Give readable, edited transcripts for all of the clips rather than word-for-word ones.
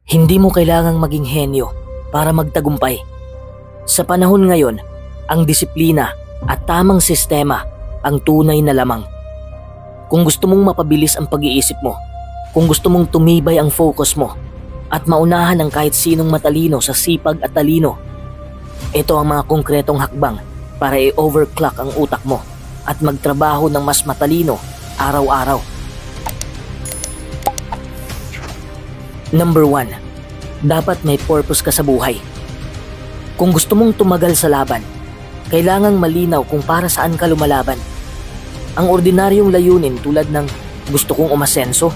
Hindi mo kailangang maging henyo para magtagumpay. Sa panahon ngayon, ang disiplina at tamang sistema ang tunay na lamang. Kung gusto mong mapabilis ang pag-iisip mo, kung gusto mong tumibay ang focus mo, at maunahan ang kahit sinong matalino sa sipag at talino, ito ang mga konkretong hakbang para i-overclock ang utak mo at magtrabaho ng mas matalino araw-araw. Number 1. Dapat may purpose ka sa buhay. Kung gusto mong tumagal sa laban, kailangang malinaw kung para saan ka lumalaban. Ang ordinaryong layunin tulad ng gusto kong umasenso,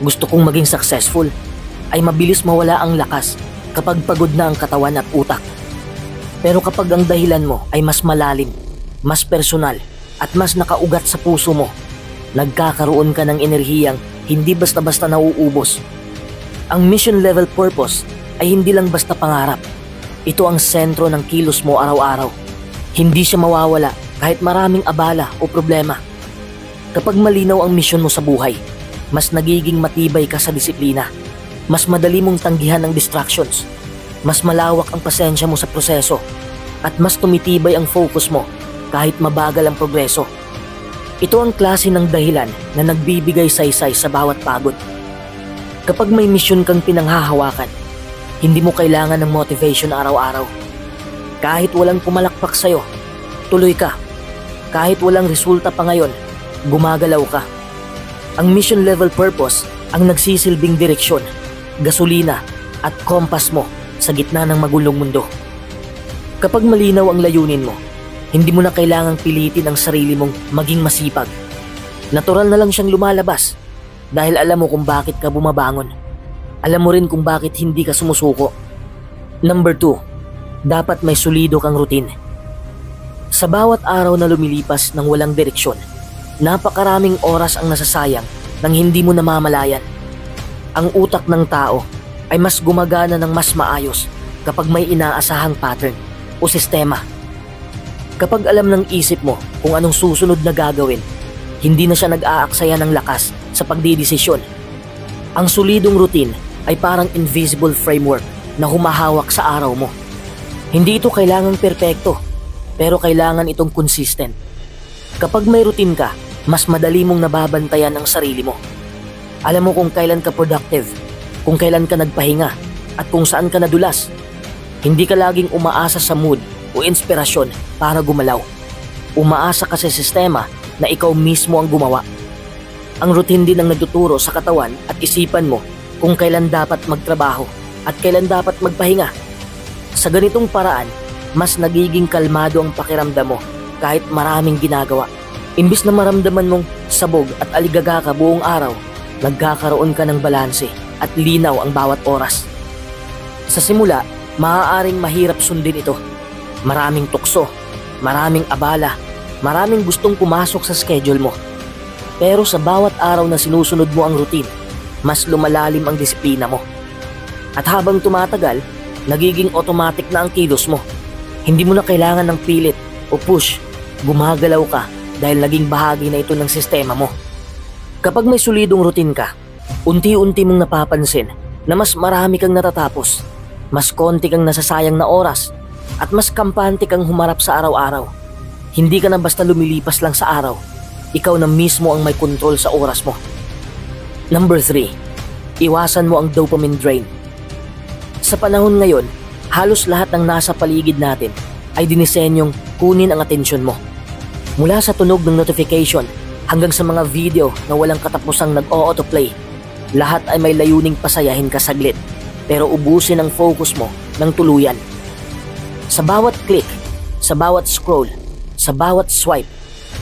gusto kong maging successful, ay mabilis mawala ang lakas kapag pagod na ang katawan at utak. Pero kapag ang dahilan mo ay mas malalim, mas personal, at mas nakaugat sa puso mo, nagkakaroon ka ng enerhiyang hindi basta-basta nauubos. Ang mission level purpose ay hindi lang basta pangarap. Ito ang sentro ng kilos mo araw-araw. Hindi siya mawawala kahit maraming abala o problema. Kapag malinaw ang mission mo sa buhay, mas nagiging matibay ka sa disiplina. Mas madali mong tanggihan ang distractions. Mas malawak ang pasensya mo sa proseso. At mas tumitibay ang focus mo kahit mabagal ang progreso. Ito ang klase ng dahilan na nagbibigay saysay sa bawat pagod. Kapag may misyon kang pinanghahawakan, hindi mo kailangan ng motivation araw-araw. Kahit walang pumalakpak sa'yo, tuloy ka. Kahit walang resulta pa ngayon, gumagalaw ka. Ang mission level purpose ang nagsisilbing direksyon, gasolina at kompas mo sa gitna ng magulong mundo. Kapag malinaw ang layunin mo, hindi mo na kailangang pilitin ang sarili mong maging masipag. Natural na lang siyang lumalabas dahil alam mo kung bakit ka bumabangon. Alam mo rin kung bakit hindi ka sumusuko. Number 2, dapat may solido kang routine. Sa bawat araw na lumilipas ng walang direksyon, napakaraming oras ang nasasayang nang hindi mo namamalayan. Ang utak ng tao ay mas gumagana ng mas maayos kapag may inaasahang pattern o sistema. Kapag alam ng isip mo kung anong susunod na gagawin, hindi na siya nag-aaksaya ng lakas sa pagdidesisyon. Ang solidong routine ay parang invisible framework na humahawak sa araw mo. Hindi ito kailangang perpekto, pero kailangan itong consistent. Kapag may routine ka, mas madali mong nababantayan ang sarili mo. Alam mo kung kailan ka productive, kung kailan ka nagpahinga, at kung saan ka nadulas. Hindi ka laging umaasa sa mood o inspirasyon para gumalaw. Umaasa ka sa sistema na ikaw mismo ang gumawa. Ang routine din ang nagtuturo sa katawan at isipan mo kung kailan dapat magtrabaho at kailan dapat magpahinga. Sa ganitong paraan, mas nagiging kalmado ang pakiramdam mo kahit maraming ginagawa. Imbis na maramdaman mong sabog at aligaga ka buong araw, nagkakaroon ka ng balanse at linaw ang bawat oras. Sa simula, maaaring mahirap sundin ito. Maraming tukso, maraming abala, maraming gustong pumasok sa schedule mo. Pero sa bawat araw na sinusunod mo ang routine, mas lumalalim ang disiplina mo. At habang tumatagal, nagiging automatic na ang kilos mo. Hindi mo na kailangan ng pilit o push. Gumagalaw ka dahil naging bahagi na ito ng sistema mo. Kapag may solidong routine ka, unti-unti mong napapansin na mas marami kang natatapos, mas konti kang nasasayang na oras, at mas kampante kang humarap sa araw-araw. Hindi ka na basta lumilipas lang sa araw. Ikaw na mismo ang may kontrol sa oras mo. Number 3, iwasan mo ang dopamine drain. Sa panahon ngayon, halos lahat ng nasa paligid natin ay dinisenyong kunin ang atensyon mo. Mula sa tunog ng notification hanggang sa mga video na walang katapusang nag-o-autoplay, lahat ay may layuning pasayahin ka saglit, pero ubusin ang focus mo ng tuluyan. Sa bawat click, sa bawat scroll, sa bawat swipe,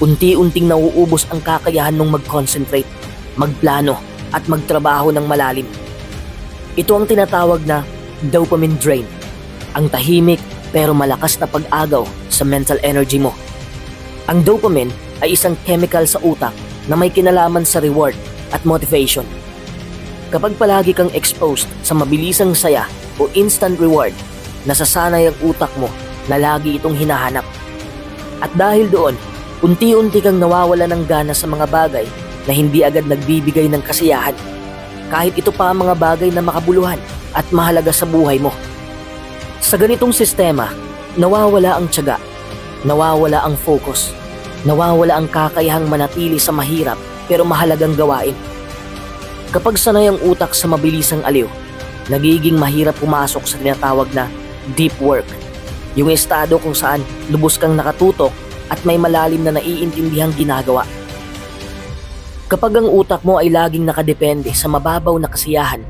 unti-unting nauubos ang kakayahan mong mag-concentrate, magplano, at magtrabaho ng malalim. Ito ang tinatawag na dopamine drain, ang tahimik pero malakas na pag-agaw sa mental energy mo. Ang dopamine ay isang chemical sa utak na may kinalaman sa reward at motivation. Kapag palagi kang exposed sa mabilisang saya o instant reward, nasasanay ang utak mo na lagi itong hinahanap. At dahil doon, unti-unti kang nawawala ng gana sa mga bagay na hindi agad nagbibigay ng kasiyahan. Kahit ito pa ang mga bagay na makabuluhan at mahalaga sa buhay mo. Sa ganitong sistema, nawawala ang tiyaga, nawawala ang focus, nawawala ang kakayahang manatili sa mahirap pero mahalagang gawain. Kapag sanay ang utak sa mabilisang aliw, nagiging mahirap pumasok sa tinatawag na deep work, yung estado kung saan lubos kang nakatutok at may malalim na naiintindihang ginagawa. Kapag ang utak mo ay laging nakadepende sa mababaw na kasiyahan,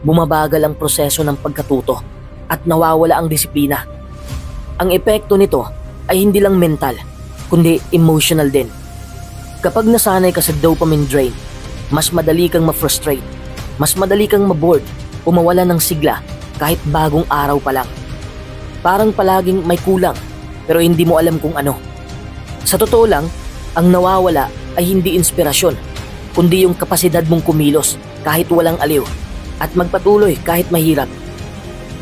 bumabagal ang proseso ng pagkatuto at nawawala ang disiplina. Ang epekto nito ay hindi lang mental, kundi emotional din. Kapag nasanay ka sa dopamine drain, mas madali kang ma-frustrate, mas madali kang ma-bored o mawala ng sigla kahit bagong araw pa lang. Parang palaging may kulang pero hindi mo alam kung ano. Sa totoo lang, ang nawawala ay hindi inspirasyon, kundi yung kapasidad mong kumilos kahit walang aliw at magpatuloy kahit mahirap.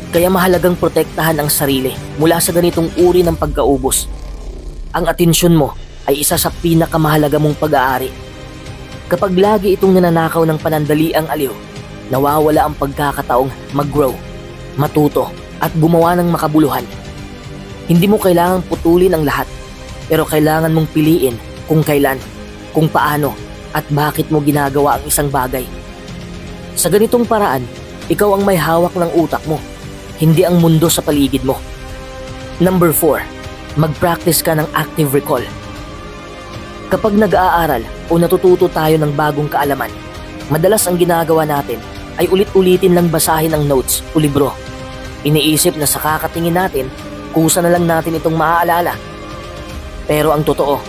Kaya mahalagang protektahan ang sarili mula sa ganitong uri ng pagkaubos. Ang atensyon mo ay isa sa pinakamahalaga mong pag-aari. Kapag lagi itong nananakaw ng panandaliang aliw, nawawala ang pagkakataong mag-grow, matuto at gumawa ng makabuluhan. Hindi mo kailangang putulin ang lahat, pero kailangan mong piliin kung kailan, kung paano at bakit mo ginagawa ang isang bagay. Sa ganitong paraan, ikaw ang may hawak ng utak mo, hindi ang mundo sa paligid mo. Number 4, mag-practice ka ng active recall. Kapag nag-aaral o natututo tayo ng bagong kaalaman, madalas ang ginagawa natin ay ulit-ulitin lang basahin ang notes o libro. Iniisip na sa kakatingin natin, kusa na lang natin itong maaalala. Pero ang totoo,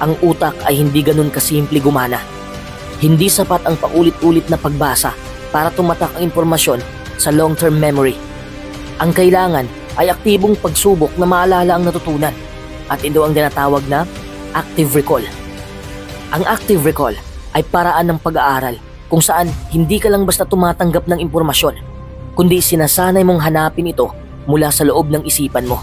ang utak ay hindi ganun kasimple gumana. Hindi sapat ang paulit-ulit na pagbasa para tumatak ang impormasyon sa long-term memory. Ang kailangan ay aktibong pagsubok na maalala ang natutunan at ito ang tinatawag na active recall. Ang active recall ay paraan ng pag-aaral kung saan hindi ka lang basta tumatanggap ng impormasyon, kundi sinasanay mong hanapin ito mula sa loob ng isipan mo.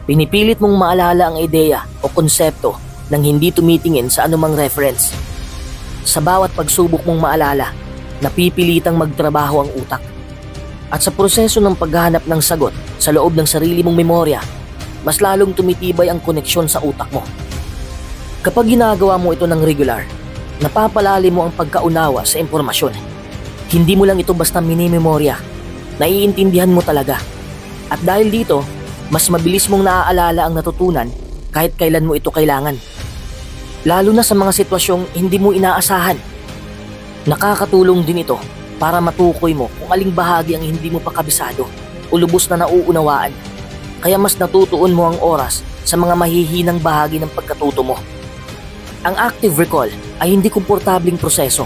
Pinipilit mong maalala ang ideya o konsepto nang hindi tumitingin sa anumang reference. Sa bawat pagsubok mong maalala, napipilitang magtrabaho ang utak. At sa proseso ng paghahanap ng sagot sa loob ng sarili mong memorya, mas lalong tumitibay ang koneksyon sa utak mo. Kapag ginagawa mo ito ng regular, napapalalim mo ang pagkaunawa sa impormasyon. Hindi mo lang ito basta minimemorya, naiintindihan mo talaga. At dahil dito, mas mabilis mong naaalala ang natutunan kahit kailan mo ito kailangan. Lalo na sa mga sitwasyong hindi mo inaasahan. Nakakatulong din ito para matukoy mo kung aling bahagi ang hindi mo pa kabisado o lubos na nauunawaan. Kaya mas natutuon mo ang oras sa mga mahihinang bahagi ng pagkatuto mo. Ang active recall ay hindi komportabling proseso.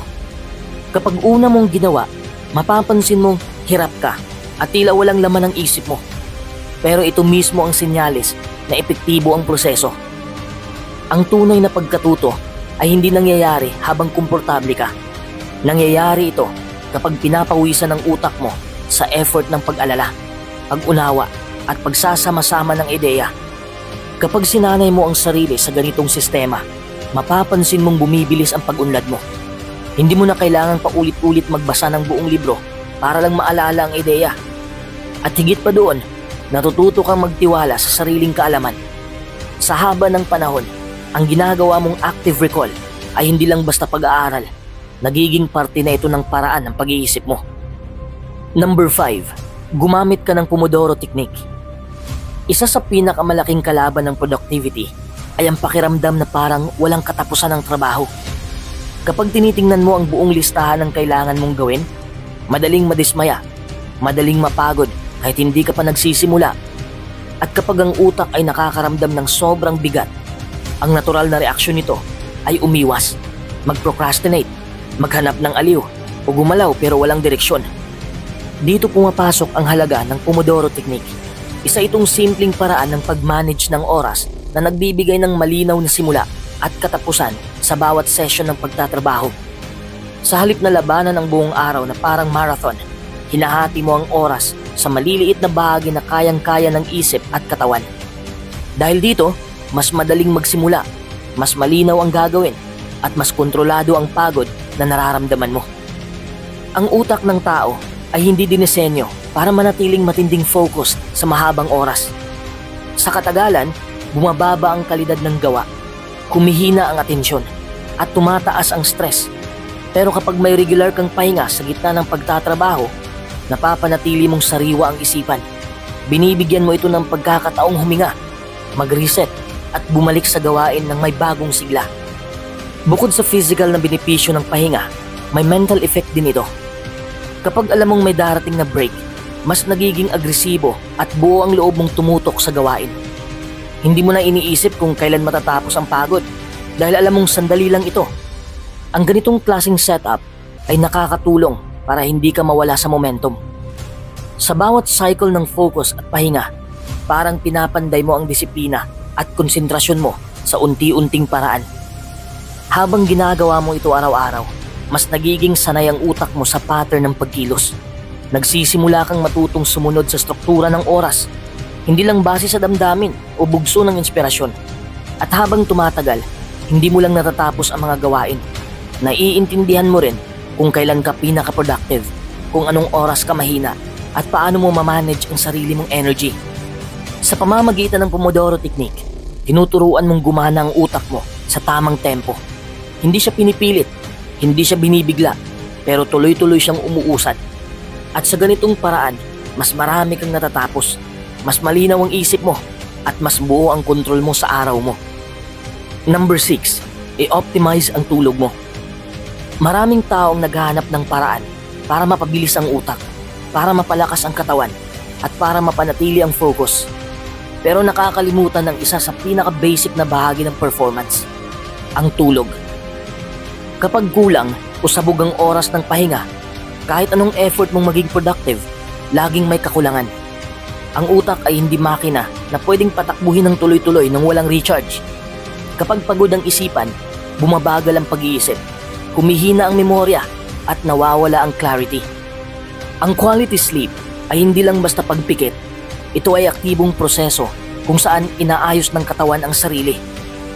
Kapag una mong ginawa, mapapansin mong hirap ka at tila walang laman ang isip mo. Pero ito mismo ang senyales na epektibo ang proseso. Ang tunay na pagkatuto ay hindi nangyayari habang komportable ka. Nangyayari ito kapag pinapawisan ng utak mo sa effort ng pag-alala, pag-unawa at pagsasama-sama ng ideya. Kapag sinanay mo ang sarili sa ganitong sistema, mapapansin mong bumibilis ang pag-unlad mo. Hindi mo na kailangang paulit-ulit magbasa ng buong libro para lang maalala ang ideya. At higit pa doon, natututo kang magtiwala sa sariling kaalaman. Sa haba ng panahon, ang ginagawa mong active recall ay hindi lang basta pag-aaral. Nagiging parte na ito ng paraan ng pag-iisip mo. Number 5, gumamit ka ng Pomodoro Technique. Isa sa pinakamalaking kalaban ng productivity ay ang pakiramdam na parang walang katapusan ng trabaho. Kapag tinitingnan mo ang buong listahan ng kailangan mong gawin, madaling madismaya, madaling mapagod kahit hindi ka pa nagsisimula. At kapag ang utak ay nakakaramdam ng sobrang bigat, ang natural na reaksyon nito ay umiwas, mag-procrastinate, maghanap ng aliw o gumalaw pero walang direksyon. Dito pumapasok ang halaga ng Pomodoro Technique. Isa itong simpleng paraan ng pag-manage ng oras na nagbibigay ng malinaw na simula at katapusan sa bawat session ng pagtatrabaho. Sa halip na labanan ang buong araw na parang marathon, hinahati mo ang oras sa maliliit na bahagi na kayang-kaya ng isip at katawan. Dahil dito, mas madaling magsimula, mas malinaw ang gagawin, at mas kontrolado ang pagod na nararamdaman mo. Ang utak ng tao ay hindi dinisenyo para manatiling matinding focus sa mahabang oras. Sa katagalan, bumababa ang kalidad ng gawa, humihina ang atensyon, at tumataas ang stress. Pero kapag may regular kang pahinga sa gitna ng pagtatrabaho, napapanatili mong sariwa ang isipan. Binibigyan mo ito ng pagkakataong huminga, mag-reset, at bumalik sa gawain ng may bagong sigla. Bukod sa physical na benepisyo ng pahinga, may mental effect din ito. Kapag alam mong may darating na break, mas nagiging agresibo at buo ang loob mong tumutok sa gawain. Hindi mo na iniisip kung kailan matatapos ang pagod dahil alam mong sandali lang ito. Ang ganitong klaseng setup ay nakakatulong para hindi ka mawala sa momentum. Sa bawat cycle ng focus at pahinga, parang pinapanday mo ang disiplina at konsentrasyon mo sa unti-unting paraan. Habang ginagawa mo ito araw-araw, mas nagiging sanay ang utak mo sa pattern ng pagkilos. Nagsisimula kang matutong sumunod sa struktura ng oras, hindi lang base sa damdamin o bugso ng inspirasyon. At habang tumatagal, hindi mo lang natatapos ang mga gawain. Naiintindihan mo rin kung kailan ka pinaka-productive, kung anong oras ka mahina, at paano mo mamanage ang sarili mong energy. Sa pamamagitan ng Pomodoro Technique, tinuturuan mong gumana ang utak mo sa tamang tempo. Hindi siya pinipilit, hindi siya binibigla, pero tuloy-tuloy siyang umuusad. At sa ganitong paraan, mas marami kang natatapos, mas malinaw ang isip mo, at mas buo ang kontrol mo sa araw mo. Number 6, i-optimize ang tulog mo. Maraming taong naghahanap ng paraan para mapabilis ang utak, para mapalakas ang katawan, at para mapanatili ang focus. Pero nakakalimutan ng isa sa pinaka-basic na bahagi ng performance, ang tulog. Kapag kulang o sabog ang oras ng pahinga, kahit anong effort mong maging productive, laging may kakulangan. Ang utak ay hindi makina na pwedeng patakbuhin ng tuloy-tuloy nang walang recharge. Kapag pagod ang isipan, bumabagal ang pag-iisip, humihina ang memorya, at nawawala ang clarity. Ang quality sleep ay hindi lang basta pagpikit. Ito ay aktibong proseso kung saan inaayos ng katawan ang sarili.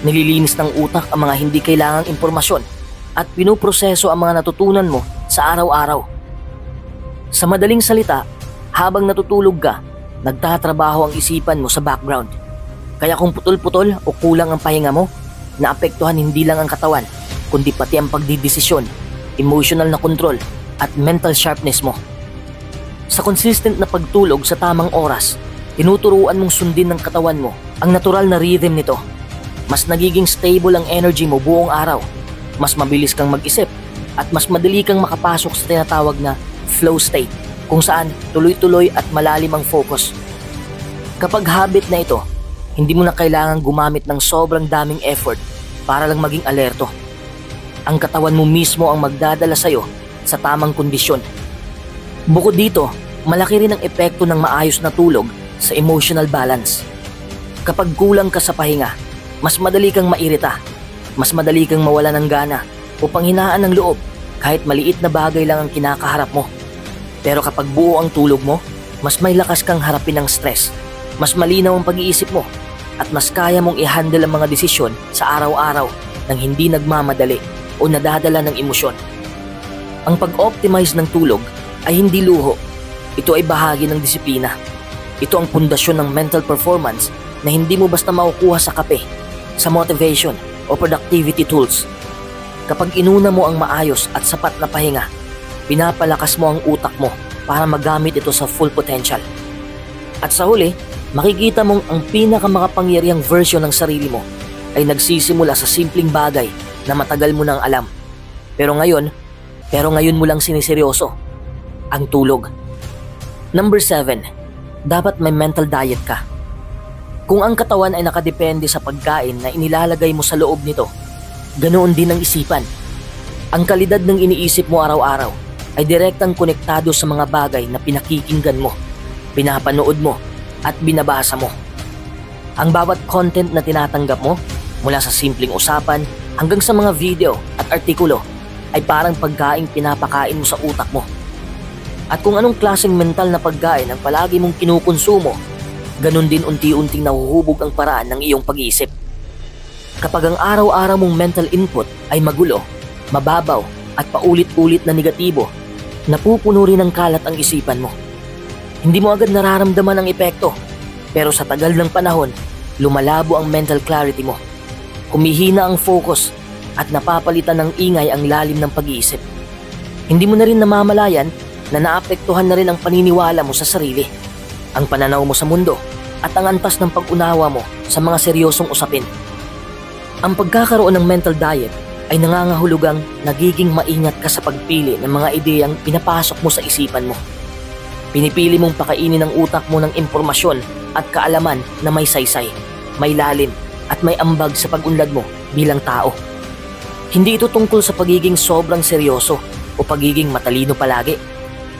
Nililinis ng utak ang mga hindi kailangang impormasyon at pinuproseso ang mga natutunan mo sa araw-araw. Sa madaling salita, habang natutulog ka, nagtatrabaho ang isipan mo sa background. Kaya kung putol-putol o kulang ang pahinga mo, naapektuhan hindi lang ang katawan, kundi pati ang pagdidesisyon, emotional na control, at mental sharpness mo. Sa consistent na pagtulog sa tamang oras, tinuturuan mong sundin ng katawan mo ang natural na rhythm nito. Mas nagiging stable ang energy mo buong araw, mas mabilis kang mag-isip, at mas madali kang makapasok sa tinatawag na flow state, kung saan tuloy-tuloy at malalim ang focus. Kapag habit na ito, hindi mo na kailangang gumamit ng sobrang daming effort para lang maging alerto. Ang katawan mo mismo ang magdadala sa'yo sa tamang kondisyon. Bukod dito, malaki rin ang epekto ng maayos na tulog sa emotional balance. Kapag kulang ka sa pahinga, mas madali kang mairita, mas madali kang mawala ng gana o panghinaan ng loob kahit maliit na bagay lang ang kinakaharap mo. Pero kapag buo ang tulog mo, mas may lakas kang harapin ang stress, mas malinaw ang pag-iisip mo, at mas kaya mong i-handle ang mga desisyon sa araw-araw nang hindi nagmamadali o nadadala ng emosyon. Ang pag-optimize ng tulog ay hindi luho. Ito ay bahagi ng disiplina. Ito ang pundasyon ng mental performance na hindi mo basta makukuha sa kape, sa motivation o productivity tools. Kapag inuna mo ang maayos at sapat na pahinga, pinapalakas mo ang utak mo para magamit ito sa full potential. At sa huli, makikita mong ang pinakamakapangyarihang version ng sarili mo ay nagsisimula sa simpleng bagay na matagal mo nang alam. Pero ngayon mo lang siniseryoso, ang tulog. Number 7, dapat may mental diet ka. Kung ang katawan ay nakadepende sa pagkain na inilalagay mo sa loob nito, ganoon din ang isipan. Ang kalidad ng iniisip mo araw-araw ay direktang konektado sa mga bagay na pinakikinggan mo, pinapanood mo, at binabasa mo. Ang bawat content na tinatanggap mo, mula sa simpleng usapan hanggang sa mga video at artikulo, ay parang pagkain pinapakain mo sa utak mo. At kung anong klaseng mental na pagkain ang palagi mong kinukonsumo, ganun din unti-unting nahuhubog ang paraan ng iyong pag-iisip. Kapag ang araw-araw mong mental input ay magulo, mababaw, at paulit-ulit na negatibo, Napupuno rin ng kalat ang isipan mo. Hindi mo agad nararamdaman ang epekto, pero sa tagal ng panahon, lumalabo ang mental clarity mo. Humihina ang focus at napapalitan ng ingay ang lalim ng pag-iisip. Hindi mo na rin namamalayan na naapektuhan na rin ang paniniwala mo sa sarili, ang pananaw mo sa mundo at ang antas ng pag-unawa mo sa mga seryosong usapin. Ang pagkakaroon ng mental diet ay nangangahulugang nagiging maingat ka sa pagpili ng mga ideyang pinapasok mo sa isipan mo. Pinipili mong pakainin ng utak mo ng impormasyon at kaalaman na may saysay, may lalim at may ambag sa pag-unlad mo bilang tao. Hindi ito tungkol sa pagiging sobrang seryoso o pagiging matalino palagi,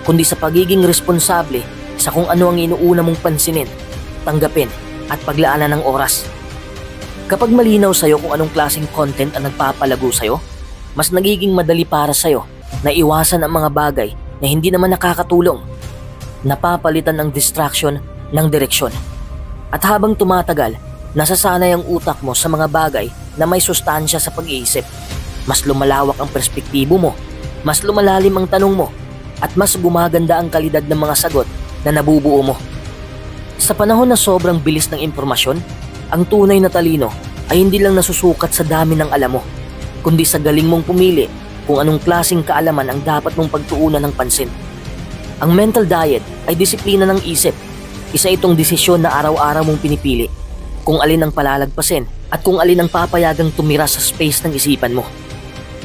kundi sa pagiging responsable sa kung ano ang inuuna mong pansinin, tanggapin at paglaanan ng oras. Kapag malinaw sa'yo kung anong klaseng content ang nagpapalago sa'yo, mas nagiging madali para sa'yo na iwasan ang mga bagay na hindi naman nakakatulong. Napapalitan ang distraction ng direksyon. At habang tumatagal, nasasanay ang utak mo sa mga bagay na may sustansya sa pag-iisip. Mas lumalawak ang perspektibo mo, mas lumalalim ang tanong mo, at mas gumaganda ang kalidad ng mga sagot na nabubuo mo. Sa panahon na sobrang bilis ng impormasyon, ang tunay na talino ay hindi lang nasusukat sa dami ng alam mo, kundi sa galing mong pumili kung anong klaseng kaalaman ang dapat mong pagtuunan ng pansin. Ang mental diet ay disiplina ng isip. Isa itong desisyon na araw-araw mong pinipili kung alin ang palalagpasin at kung alin ang papayagang tumira sa space ng isipan mo.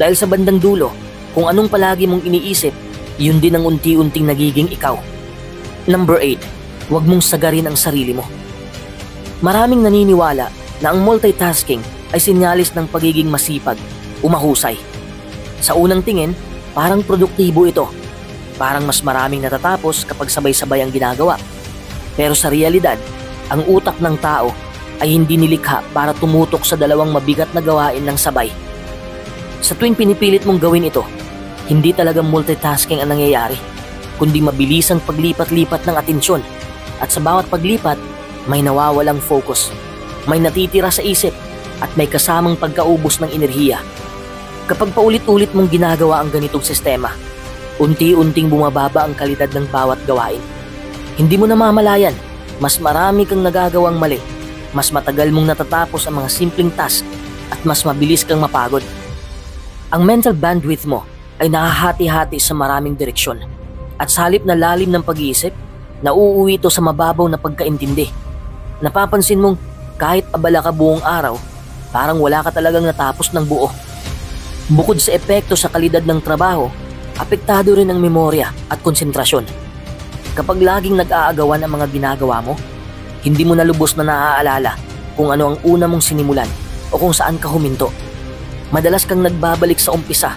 Dahil sa bandang dulo, kung anong palagi mong iniisip, yun din ang unti-unting nagiging ikaw. Number 8. Huwag mong sagarin ang sarili mo. Maraming naniniwala na ang multitasking ay sinyalis ng pagiging masipag o mahusay. Sa unang tingin, parang produktibo ito. Parang mas maraming natatapos kapag sabay-sabay ang ginagawa. Pero sa realidad, ang utak ng tao ay hindi nilikha para tumutok sa dalawang mabigat na gawain ng sabay. Sa tuwing pinipilit mong gawin ito, hindi talagang multitasking ang nangyayari, kundi mabilisang paglipat-lipat ng atensyon. At sa bawat paglipat, may nawawalang focus, may natitira sa isip, at may kasamang pagkaubos ng enerhiya. Kapag paulit-ulit mong ginagawa ang ganitong sistema, unti-unting bumababa ang kalidad ng bawat gawain. Hindi mo namamalayan, mas marami kang nagagawang mali, mas matagal mong natatapos ang mga simpleng task, at mas mabilis kang mapagod. Ang mental bandwidth mo ay nahahati-hati sa maraming direksyon, at sa halip na lalim ng pag-iisip, nauuwi ito sa mababaw na pagkaintindi. Napapansin mong kahit abala ka buong araw, parang wala ka talagang natapos ng buo. Bukod sa epekto sa kalidad ng trabaho, apektado rin ang memorya at konsentrasyon. Kapag laging nag-aagawan ang mga ginagawa mo, hindi mo na lubos na naaalala kung ano ang una mong sinimulan o kung saan ka huminto. Madalas kang nagbabalik sa umpisa,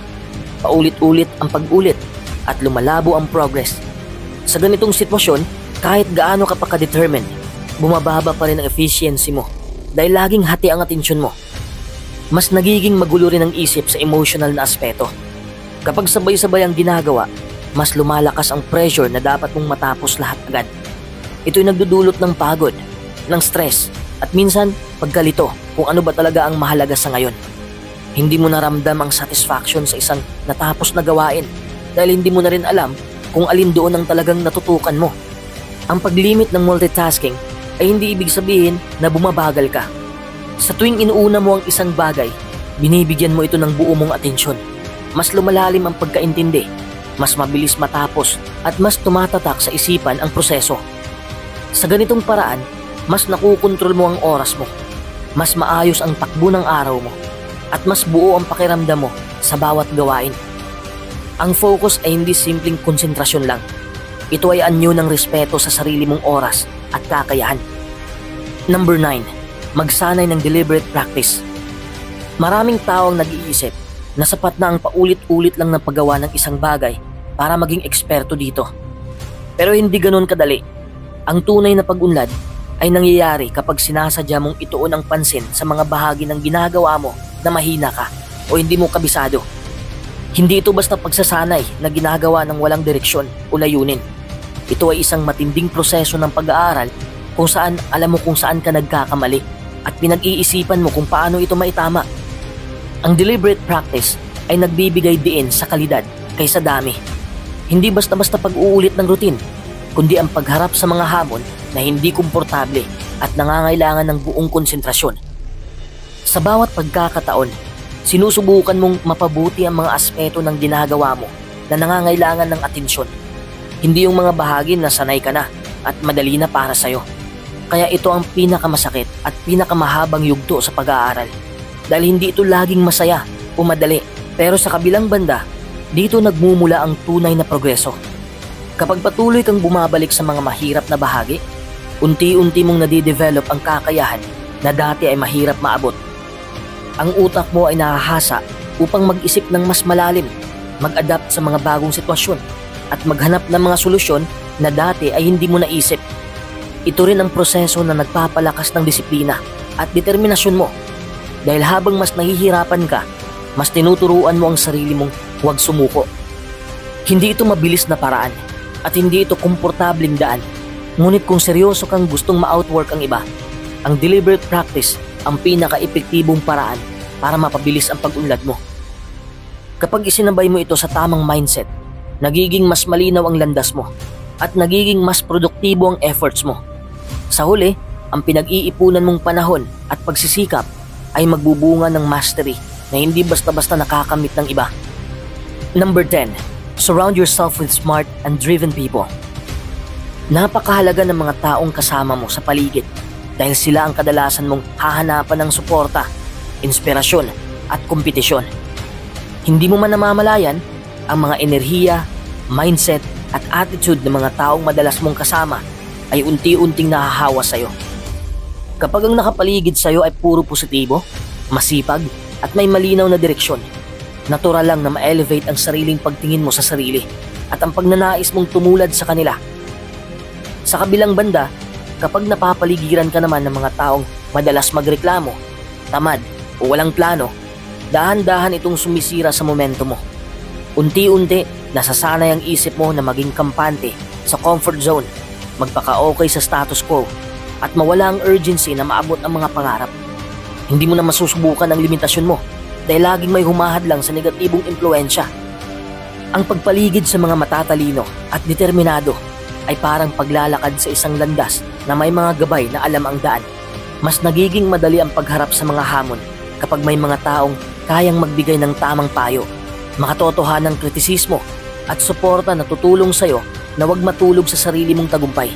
paulit-ulit ang pag-ulit at lumalabo ang progress. Sa ganitong sitwasyon, kahit gaano ka pa ka-determined, bumababa pa rin ang efficiency mo dahil laging hati ang atensyon mo. Mas nagiging magulo rin ang isip sa emotional na aspeto. Kapag sabay-sabay ang ginagawa, mas lumalakas ang pressure na dapat mong matapos lahat agad. Ito'y nagdudulot ng pagod, ng stress, at minsan pagkalito kung ano ba talaga ang mahalaga sa ngayon. Hindi mo naramdam ang satisfaction sa isang natapos na gawain dahil hindi mo na rin alam kung alin doon ang talagang natutukan mo. Ang paglimit ng multitasking ay hindi ibig sabihin na bumabagal ka. Sa tuwing inuuna mo ang isang bagay, binibigyan mo ito ng buo mong atensyon. Mas lumalalim ang pagkaintindi, mas mabilis matapos at mas tumatatak sa isipan ang proseso. Sa ganitong paraan, mas nakukontrol mo ang oras mo, mas maayos ang takbo ng araw mo, at mas buo ang pakiramdam mo sa bawat gawain. Ang focus ay hindi simpleng konsentrasyon lang. Ito ay anyo ng respeto sa sarili mong oras at kakayahan. Number 9. Magsanay ng deliberate practice. Maraming tao ang nag-iisip na sapat na ang paulit-ulit lang ng paggawa ng isang bagay para maging eksperto dito. Pero hindi ganoon kadali. Ang tunay na pag-unlad ay nangyayari kapag sinasadya mong ituon ang pansin sa mga bahagi ng ginagawa mo na mahina ka o hindi mo kabisado. Hindi ito basta pagsasanay na ginagawa ng walang direksyon o layunin. Ito ay isang matinding proseso ng pag-aaral kung saan alam mo kung saan ka nagkakamali at pinag-iisipan mo kung paano ito maitama. Ang deliberate practice ay nagbibigay diin sa kalidad kaysa dami. Hindi basta-basta pag-uulit ng routine, kundi ang pagharap sa mga hamon na hindi komportable at nangangailangan ng buong konsentrasyon. Sa bawat pagkakataon, sinusubukan mong mapabuti ang mga aspeto ng ginagawa mo na nangangailangan ng atensyon. Hindi yung mga bahagi na sanay ka na at madali na para sa'yo. Kaya ito ang pinakamasakit at pinakamahabang yugto sa pag-aaral. Dahil hindi ito laging masaya o madali. Pero sa kabilang banda, dito nagmumula ang tunay na progreso. Kapag patuloy kang bumabalik sa mga mahirap na bahagi, unti-unti mong nadidevelop ang kakayahan na dati ay mahirap maabot. Ang utak mo ay nahahasa upang mag-isip ng mas malalim, mag-adapt sa mga bagong sitwasyon, at maghanap ng mga solusyon na dati ay hindi mo naisip. Ito rin ang proseso na nagpapalakas ng disiplina at determinasyon mo. Dahil habang mas nahihirapan ka, mas tinuturuan mo ang sarili mong huwag sumuko. Hindi ito mabilis na paraan at hindi ito komportabling daan. Ngunit kung seryoso kang gustong ma-outwork ang iba, ang deliberate practice ang pinaka-epektibong paraan para mapabilis ang pag-unlad mo. Kapag isinabay mo ito sa tamang mindset, nagiging mas malinaw ang landas mo at nagiging mas produktibo ang efforts mo. Sa huli, ang pinag-iipunan mong panahon at pagsisikap ay magbubunga ng mastery na hindi basta-basta nakakamit ng iba. Number 10. Surround yourself with smart and driven people. Napakahalaga ng mga taong kasama mo sa paligid dahil sila ang kadalasan mong hahanapan ng suporta, inspirasyon at kompetisyon. Hindi mo man namamalayan, ang mga enerhiya, mindset at attitude ng mga taong madalas mong kasama ay unti-unting nahahawa sa'yo. Kapag ang nakapaligid sa'yo ay puro positibo, masipag at may malinaw na direksyon, natural lang na ma-elevate ang sariling pagtingin mo sa sarili at ang pagnanais mong tumulad sa kanila. Sa kabilang banda, kapag napapaligiran ka naman ng mga taong madalas magreklamo, tamad o walang plano, dahan-dahan itong sumisira sa momento mo. Unti-unti, nasasanay ang isip mo na maging kampante sa comfort zone, magpaka-okay sa status quo, at mawala ang urgency na maabot ang mga pangarap. Hindi mo na masusubukan ang limitasyon mo dahil laging may humahadlang sa negatibong impluensya. Ang pagpaligid sa mga matatalino at determinado ay parang paglalakad sa isang landas na may mga gabay na alam ang daan. Mas nagiging madali ang pagharap sa mga hamon kapag may mga taong kayang magbigay ng tamang payo, makatotohanang kritisismo at suporta na tutulong sa'yo na huwag matulog sa sarili mong tagumpay.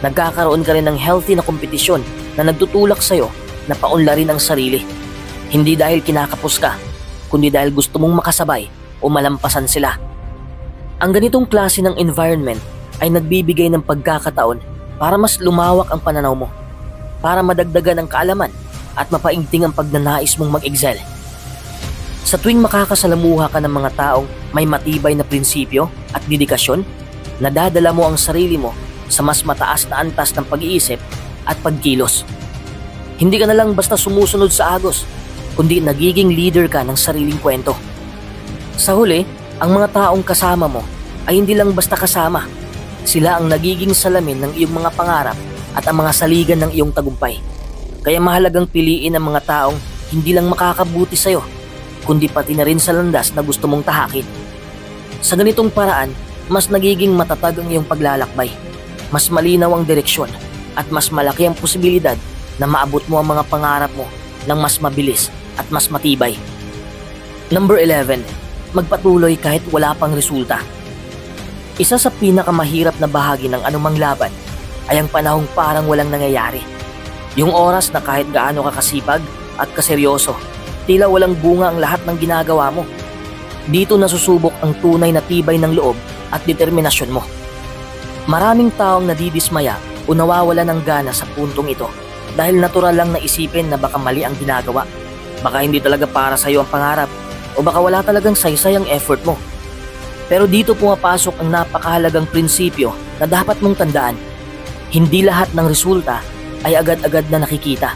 Nagkakaroon ka rin ng healthy na kompetisyon na nagtutulak sa'yo na paunlarin ang sarili. Hindi dahil kinakapos ka, kundi dahil gusto mong makasabay o malampasan sila. Ang ganitong klase ng environment ay nagbibigay ng pagkakataon para mas lumawak ang pananaw mo, para madagdagan ang kaalaman at mapaigting ang pagnanais mong mag-excel. Sa tuwing makakasalamuha ka ng mga taong may matibay na prinsipyo at dedikasyon, nadadala mo ang sarili mo sa mas mataas na antas ng pag-iisip at pagkilos. Hindi ka na lang basta sumusunod sa agos, kundi nagiging leader ka ng sariling kwento. Sa huli, ang mga taong kasama mo ay hindi lang basta kasama. Sila ang nagiging salamin ng iyong mga pangarap at ang mga saligan ng iyong tagumpay. Kaya mahalagang piliin ang mga taong hindi lang makakabuti sa'yo, kundi pati na rin sa landas na gusto mong tahakin. Sa ganitong paraan, mas nagiging matatag ang iyong paglalakbay, mas malinaw ang direksyon, at mas malaki ang posibilidad na maabot mo ang mga pangarap mo ng mas mabilis at mas matibay. Number 11. Magpatuloy kahit wala pang resulta. Isa sa pinakamahirap na bahagi ng anumang laban ay ang panahong parang walang nangyayari. Yung oras na kahit gaano ka kasipag at kaseryoso, tila walang bunga ang lahat ng ginagawa mo. Dito nasusubok ang tunay na tibay ng loob at determinasyon mo. Maraming taong nadidismaya o nawawala ng gana sa puntong ito dahil natural lang na isipin na baka mali ang ginagawa, baka hindi talaga para sa iyo ang pangarap, o baka wala talagang saysay ang effort mo. Pero dito pumapasok ang napakahalagang prinsipyo na dapat mong tandaan. Hindi lahat ng resulta ay agad-agad na nakikita.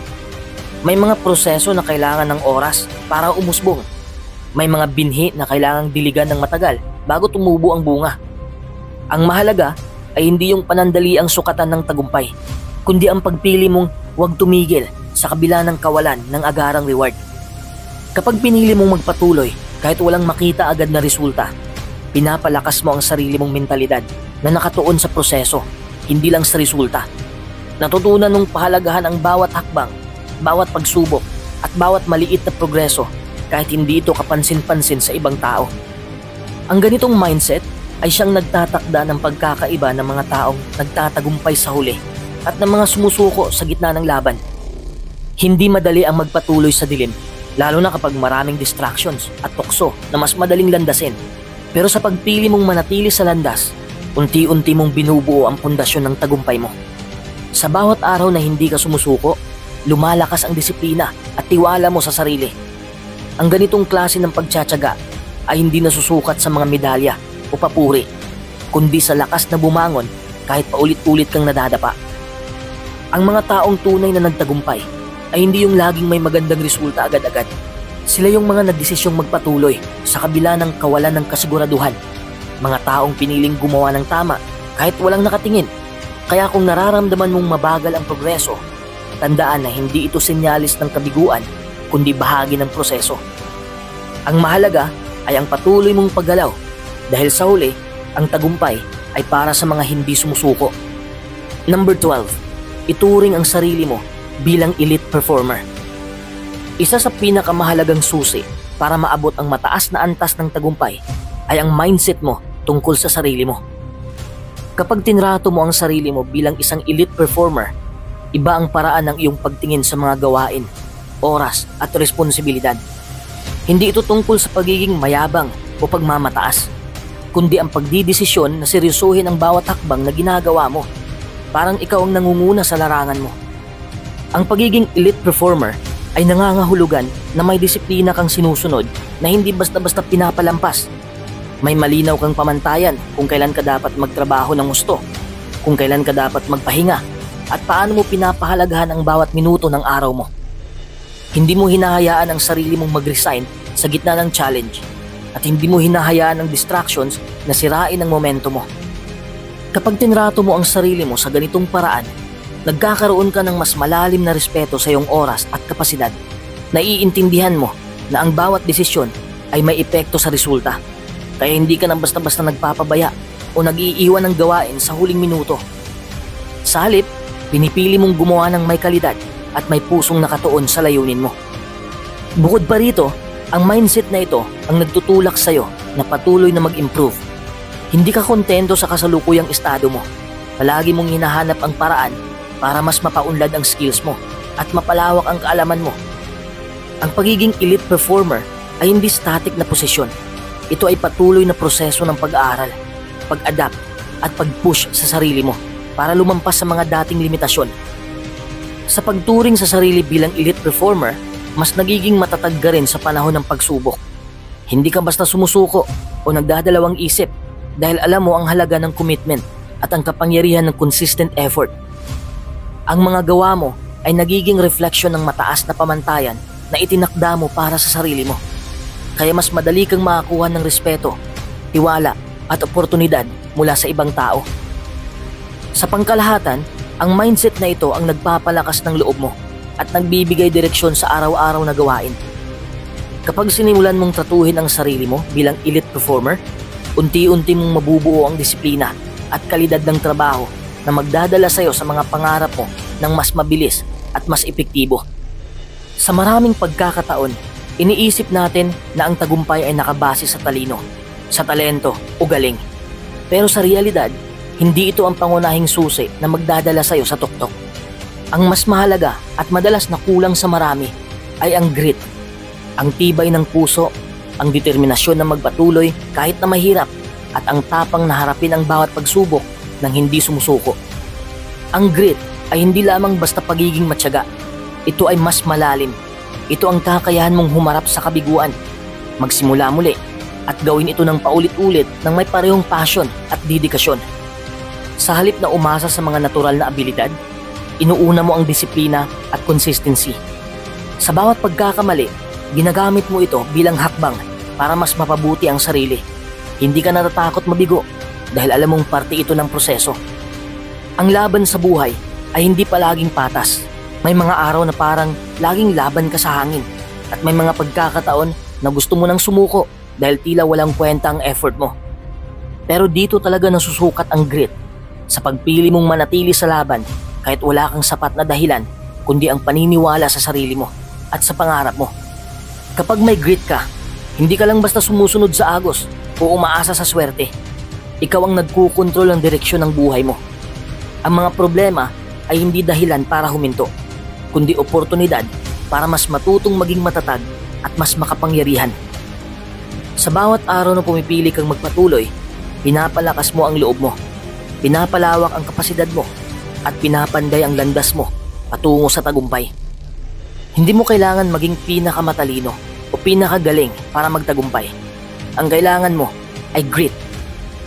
May mga proseso na kailangan ng oras para umusbong. May mga binhi na kailangang diligan ng matagal bago tumubo ang bunga. Ang mahalaga ay hindi yung panandali ang sukatan ng tagumpay, kundi ang pagpili mong huwag tumigil sa kabila ng kawalan ng agarang reward. Kapag pinili mong magpatuloy kahit walang makita agad na resulta, Pinapalakas mo ang sarili mong mentalidad na nakatuon sa proseso, hindi lang sa resulta. Natutunan mong pahalagahan ang bawat hakbang, bawat pagsubok, at bawat maliit na progreso kahit hindi ito kapansin-pansin sa ibang tao. Ang ganitong mindset ay siyang nagtatakda ng pagkakaiba ng mga taong nagtatagumpay sa huli at ng mga sumusuko sa gitna ng laban. Hindi madali ang magpatuloy sa dilim, lalo na kapag maraming distractions at tukso na mas madaling landasin. Pero sa pagpili mong manatili sa landas, unti-unti mong binubuo ang pundasyon ng tagumpay mo. Sa bawat araw na hindi ka sumusuko, lumalakas ang disiplina at tiwala mo sa sarili. Ang ganitong klase ng pagtsatsaga ay hindi nasusukat sa mga medalya o papuri, kundi sa lakas na bumangon kahit paulit-ulit kang nadadapa. Ang mga taong tunay na nagtagumpay ay hindi yung laging may magandang resulta agad-agad. Sila yung mga nagdesisyong magpatuloy sa kabila ng kawalan ng kasiguraduhan. Mga taong piniling gumawa ng tama kahit walang nakatingin. Kaya kung nararamdaman mong mabagal ang progreso, tandaan na hindi ito senyalis ng kabiguan, kundi bahagi ng proseso. Ang mahalaga ay ang patuloy mong paggalaw dahil sa huli, ang tagumpay ay para sa mga hindi sumusuko. Number 12, ituring ang sarili mo bilang elite performer. Isa sa pinakamahalagang susi para maabot ang mataas na antas ng tagumpay ay ang mindset mo tungkol sa sarili mo. Kapag tinrato mo ang sarili mo bilang isang elite performer, iba ang paraan ng iyong pagtingin sa mga gawain, oras at responsibilidad. Hindi ito tungkol sa pagiging mayabang o pagmamataas, kundi ang pagdidesisyon na seryosohin ang bawat hakbang na ginagawa mo. Parang ikaw ang nangunguna sa larangan mo. Ang pagiging elite performer ay nangangahulugan na may disiplina kang sinusunod na hindi basta-basta pinapalampas. May malinaw kang pamantayan kung kailan ka dapat magtrabaho ng gusto, kung kailan ka dapat magpahinga, at paano mo pinapahalagahan ang bawat minuto ng araw mo. Hindi mo hinahayaan ang sarili mong mag-resign sa gitna ng challenge, at hindi mo hinahayaan ang distractions na sirain ang momento mo. Kapag tinrato mo ang sarili mo sa ganitong paraan, nagkakaroon ka ng mas malalim na respeto sa iyong oras at kapasidad. Naiintindihan mo na ang bawat desisyon ay may epekto sa resulta. Kaya hindi ka nang basta-basta nagpapabaya o nag-iiwan ng gawain sa huling minuto. Sa halip, pinipili mong gumawa ng may kalidad at may pusong nakatuon sa layunin mo. Bukod pa rito, ang mindset na ito ang nagtutulak sa iyo na patuloy na mag-improve. Hindi ka kontento sa kasalukuyang estado mo. Palagi mong hinahanap ang paraan para mas mapaunlad ang skills mo at mapalawak ang kaalaman mo. Ang pagiging elite performer ay hindi static na posisyon. Ito ay patuloy na proseso ng pag-aaral, pag-adapt at pag-push sa sarili mo para lumampas sa mga dating limitasyon. Sa pagturing sa sarili bilang elite performer, mas nagiging matatag ka rin sa panahon ng pagsubok. Hindi ka basta sumusuko o nagdadalawang isip dahil alam mo ang halaga ng commitment at ang kapangyarihan ng consistent effort. Ang mga gawa mo ay nagiging refleksyon ng mataas na pamantayan na itinakda mo para sa sarili mo. Kaya mas madali kang makakuha ng respeto, tiwala at oportunidad mula sa ibang tao. Sa pangkalahatan, ang mindset na ito ang nagpapalakas ng loob mo at nagbibigay direksyon sa araw-araw na gawain. Kapag sinimulan mong tratuhin ang sarili mo bilang elite performer, unti-unti mong mabubuo ang disiplina at kalidad ng trabaho na magdadala sa iyo sa mga pangarap mo ng mas mabilis at mas epektibo. Sa maraming pagkakataon, iniisip natin na ang tagumpay ay nakabase sa talino, sa talento o galing. Pero sa realidad, hindi ito ang pangunahing susi na magdadala sa iyo sa tuktok. Ang mas mahalaga at madalas na kulang sa marami ay ang grit, ang tibay ng puso, ang determinasyon na magpatuloy kahit na mahirap, at ang tapang na harapin ang bawat pagsubok nang hindi sumusuko. Ang grit ay hindi lamang basta pagiging matyaga. Ito ay mas malalim. Ito ang kakayahan mong humarap sa kabiguan, magsimula muli, at gawin ito ng paulit-ulit ng may parehong passion at dedikasyon. Sa halip na umasa sa mga natural na abilidad, inuuna mo ang disiplina at consistency. Sa bawat pagkakamali, ginagamit mo ito bilang hakbang para mas mapabuti ang sarili. Hindi ka natatakot mabigo dahil alam mong parte ito ng proseso. Ang laban sa buhay ay hindi palaging patas. May mga araw na parang laging laban ka sa hangin, at may mga pagkakataon na gusto mo nang sumuko dahil tila walang kwenta ang effort mo. Pero dito talaga nasusukat ang grit, sa pagpili mong manatili sa laban kahit wala kang sapat na dahilan kundi ang paniniwala sa sarili mo at sa pangarap mo. Kapag may grit ka, hindi ka lang basta sumusunod sa agos o umaasa sa swerte. Ikaw ang nagkukontrol ng direksyon ng buhay mo. Ang mga problema ay hindi dahilan para huminto, kundi oportunidad para mas matutong maging matatag at mas makapangyarihan. Sa bawat araw na pumipili kang magpatuloy, pinapalakas mo ang loob mo, pinapalawak ang kapasidad mo, at pinapanday ang landas mo patungo sa tagumpay. Hindi mo kailangan maging pinakamatalino o pinakagaling para magtagumpay. Ang kailangan mo ay grit,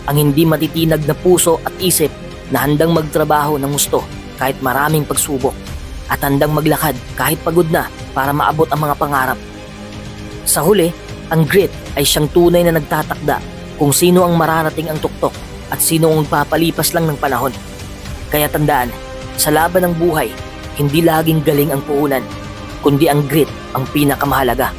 ang hindi matitinag na puso at isip na handang magtrabaho ng gusto kahit maraming pagsubok at handang maglakad kahit pagod na para maabot ang mga pangarap. Sa huli, ang grit ay siyang tunay na nagtatakda kung sino ang mararating ang tuktok at sino ang magpapalipas lang ng panahon. Kaya tandaan, sa laban ng buhay, hindi laging galing ang puhunan, kundi ang grit ang pinakamahalaga.